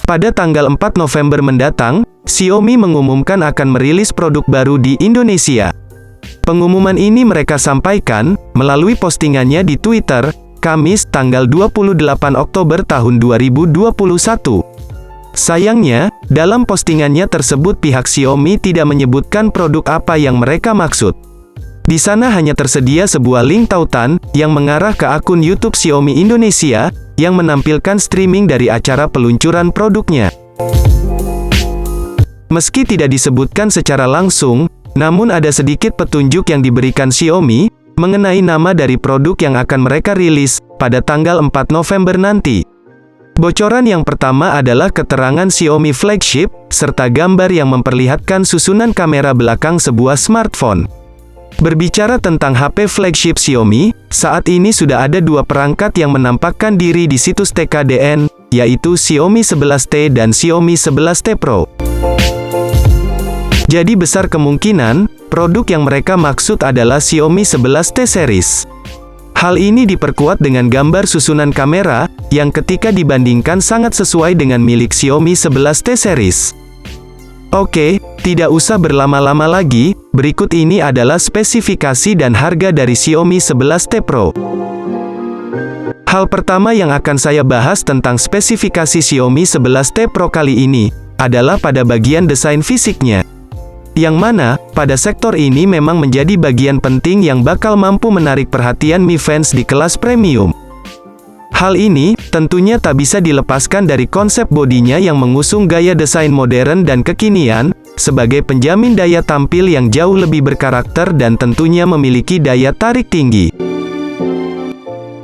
Pada tanggal 4 November mendatang, Xiaomi mengumumkan akan merilis produk baru di Indonesia. Pengumuman ini mereka sampaikan melalui postingannya di Twitter, Kamis, tanggal 28 Oktober tahun 2021. Sayangnya, dalam postingannya tersebut pihak Xiaomi tidak menyebutkan produk apa yang mereka maksud. Di sana hanya tersedia sebuah link tautan yang mengarah ke akun YouTube Xiaomi Indonesia yang menampilkan streaming dari acara peluncuran produknya. Meski tidak disebutkan secara langsung, namun ada sedikit petunjuk yang diberikan Xiaomi mengenai nama dari produk yang akan mereka rilis pada tanggal 4 November nanti. Bocoran yang pertama adalah keterangan Xiaomi flagship, serta gambar yang memperlihatkan susunan kamera belakang sebuah smartphone. Berbicara tentang HP flagship Xiaomi, saat ini sudah ada dua perangkat yang menampakkan diri di situs TKDN, yaitu Xiaomi 11T dan Xiaomi 11T Pro. Jadi besar kemungkinan, produk yang mereka maksud adalah Xiaomi 11T series. Hal ini diperkuat dengan gambar susunan kamera, yang ketika dibandingkan sangat sesuai dengan milik Xiaomi 11T series. Oke, tidak usah berlama-lama lagi, berikut ini adalah spesifikasi dan harga dari Xiaomi 11T Pro. Hal pertama yang akan saya bahas tentang spesifikasi Xiaomi 11T Pro kali ini, adalah pada bagian desain fisiknya. Yang mana, pada sektor ini memang menjadi bagian penting yang bakal mampu menarik perhatian Mi fans di kelas premium. Hal ini, tentunya tak bisa dilepaskan dari konsep bodinya yang mengusung gaya desain modern dan kekinian, sebagai penjamin daya tampil yang jauh lebih berkarakter dan tentunya memiliki daya tarik tinggi.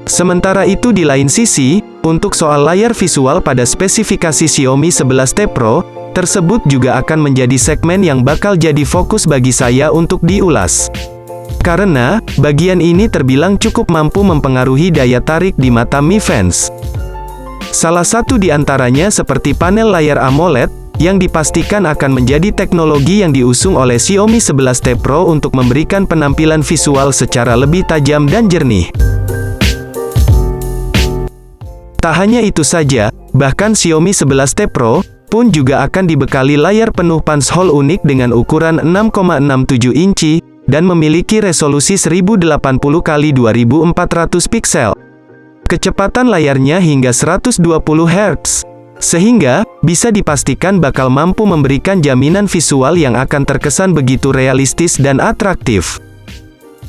Sementara itu di lain sisi, untuk soal layar visual pada spesifikasi Xiaomi 11T Pro, tersebut juga akan menjadi segmen yang bakal jadi fokus bagi saya untuk diulas. Karena, bagian ini terbilang cukup mampu mempengaruhi daya tarik di mata Mi fans. Salah satu di antaranya seperti panel layar AMOLED, yang dipastikan akan menjadi teknologi yang diusung oleh Xiaomi 11T Pro untuk memberikan penampilan visual secara lebih tajam dan jernih. Tak hanya itu saja, bahkan Xiaomi 11T Pro pun juga akan dibekali layar penuh punch hole unik dengan ukuran 6,67 inci, dan memiliki resolusi 1080x2400 piksel. Kecepatan layarnya hingga 120 Hz, sehingga bisa dipastikan bakal mampu memberikan jaminan visual yang akan terkesan begitu realistis dan atraktif.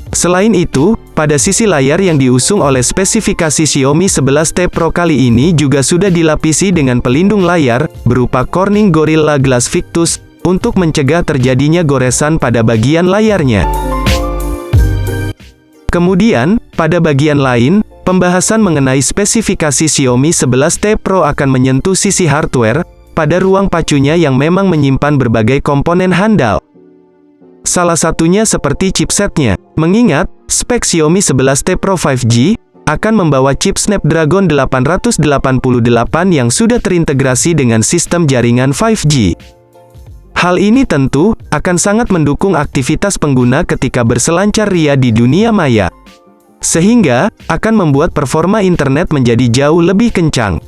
Selain itu, pada sisi layar yang diusung oleh spesifikasi Xiaomi 11T Pro kali ini juga sudah dilapisi dengan pelindung layar, berupa Corning Gorilla Glass Victus, untuk mencegah terjadinya goresan pada bagian layarnya. Kemudian, pada bagian lain, pembahasan mengenai spesifikasi Xiaomi 11T Pro akan menyentuh sisi hardware, pada ruang pacunya yang memang menyimpan berbagai komponen handal. Salah satunya seperti chipsetnya, mengingat, spek Xiaomi 11T Pro 5G, akan membawa chip Snapdragon 888 yang sudah terintegrasi dengan sistem jaringan 5G. Hal ini tentu, akan sangat mendukung aktivitas pengguna ketika berselancar ria di dunia maya. Sehingga, akan membuat performa internet menjadi jauh lebih kencang.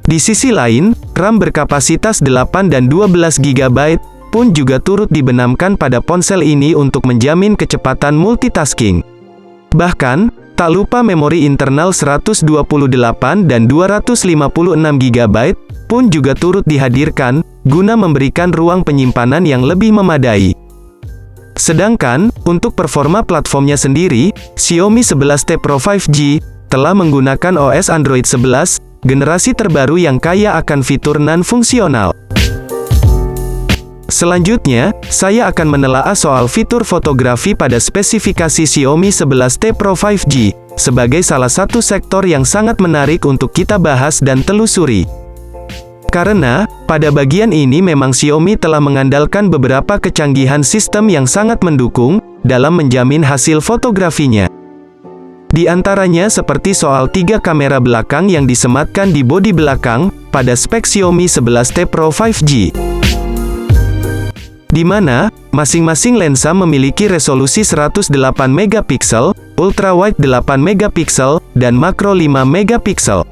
Di sisi lain, RAM berkapasitas 8 dan 12 GB, pun juga turut dibenamkan pada ponsel ini untuk menjamin kecepatan multitasking. Bahkan, tak lupa memori internal 128 dan 256 GB, pun juga turut dihadirkan, guna memberikan ruang penyimpanan yang lebih memadai. Sedangkan, untuk performa platformnya sendiri, Xiaomi 11T Pro 5G, telah menggunakan OS Android 11, generasi terbaru yang kaya akan fitur non-fungsional. Selanjutnya, saya akan menelaah soal fitur fotografi pada spesifikasi Xiaomi 11T Pro 5G, sebagai salah satu sektor yang sangat menarik untuk kita bahas dan telusuri. Karena, pada bagian ini memang Xiaomi telah mengandalkan beberapa kecanggihan sistem yang sangat mendukung, dalam menjamin hasil fotografinya. Di antaranya seperti soal 3 kamera belakang yang disematkan di bodi belakang, pada spek Xiaomi 11T Pro 5G. Di mana, masing-masing lensa memiliki resolusi 108 megapiksel, ultrawide 8 megapiksel, dan makro 5 megapiksel.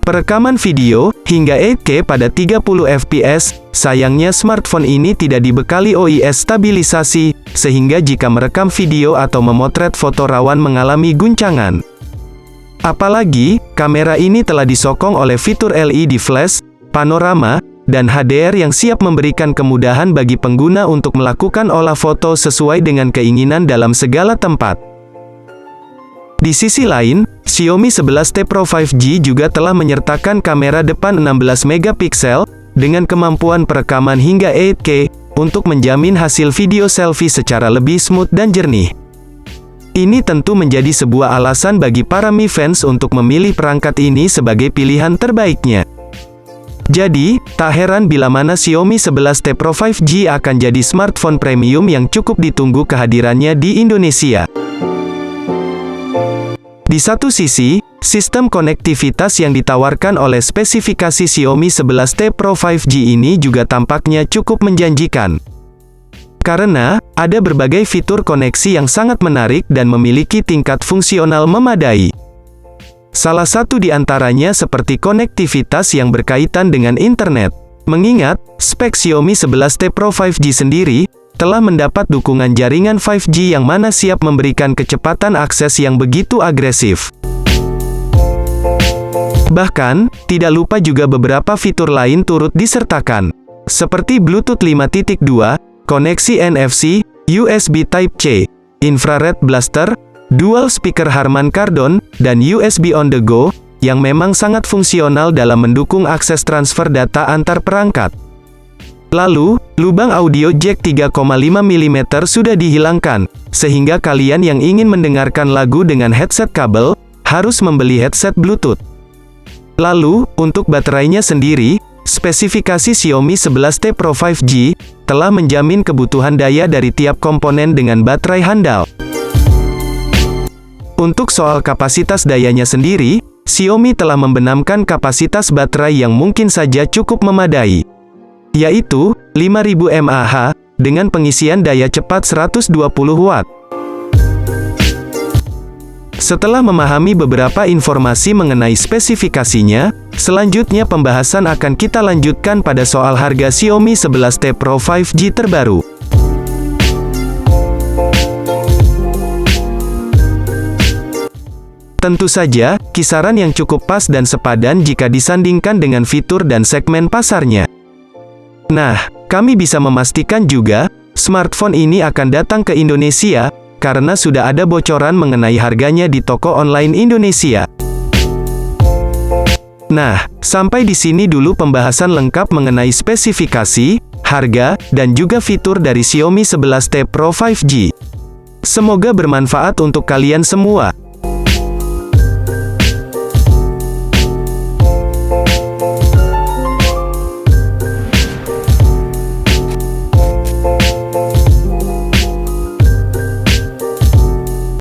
Perekaman video, hingga 8K pada 30 fps, sayangnya smartphone ini tidak dibekali OIS stabilisasi, sehingga jika merekam video atau memotret foto rawan mengalami guncangan. Apalagi, kamera ini telah disokong oleh fitur LED flash, panorama, dan HDR yang siap memberikan kemudahan bagi pengguna untuk melakukan olah foto sesuai dengan keinginan dalam segala tempat. Di sisi lain, Xiaomi 11T Pro 5G juga telah menyertakan kamera depan 16 megapiksel, dengan kemampuan perekaman hingga 8K, untuk menjamin hasil video selfie secara lebih smooth dan jernih. Ini tentu menjadi sebuah alasan bagi para Mi fans untuk memilih perangkat ini sebagai pilihan terbaiknya. Jadi, tak heran bila mana Xiaomi 11T Pro 5G akan jadi smartphone premium yang cukup ditunggu kehadirannya di Indonesia. Di satu sisi, sistem konektivitas yang ditawarkan oleh spesifikasi Xiaomi 11T Pro 5G ini juga tampaknya cukup menjanjikan. Karena, ada berbagai fitur koneksi yang sangat menarik dan memiliki tingkat fungsional memadai. Salah satu di antaranya seperti konektivitas yang berkaitan dengan internet. Mengingat, spek Xiaomi 11T Pro 5G sendiri, telah mendapat dukungan jaringan 5G yang mana siap memberikan kecepatan akses yang begitu agresif. Bahkan, tidak lupa juga beberapa fitur lain turut disertakan, seperti Bluetooth 5.2, koneksi NFC, USB Type-C, infrared blaster, dual speaker Harman Kardon, dan USB on the go, yang memang sangat fungsional dalam mendukung akses transfer data antar perangkat. Lalu, lubang audio jack 3,5 mm sudah dihilangkan, sehingga kalian yang ingin mendengarkan lagu dengan headset kabel, harus membeli headset Bluetooth. Lalu, untuk baterainya sendiri, spesifikasi Xiaomi 11T Pro 5G, telah menjamin kebutuhan daya dari tiap komponen dengan baterai handal. Untuk soal kapasitas dayanya sendiri, Xiaomi telah membenamkan kapasitas baterai yang mungkin saja cukup memadai, yaitu 5000 mAh, dengan pengisian daya cepat 120 Watt. Setelah memahami beberapa informasi mengenai spesifikasinya, selanjutnya pembahasan akan kita lanjutkan pada soal harga Xiaomi 11T Pro 5G terbaru. Tentu saja, kisaran yang cukup pas dan sepadan jika disandingkan dengan fitur dan segmen pasarnya. Nah, kami bisa memastikan juga, smartphone ini akan datang ke Indonesia, karena sudah ada bocoran mengenai harganya di toko online Indonesia. Nah, sampai di sini dulu pembahasan lengkap mengenai spesifikasi, harga, dan juga fitur dari Xiaomi 11T Pro 5G. Semoga bermanfaat untuk kalian semua.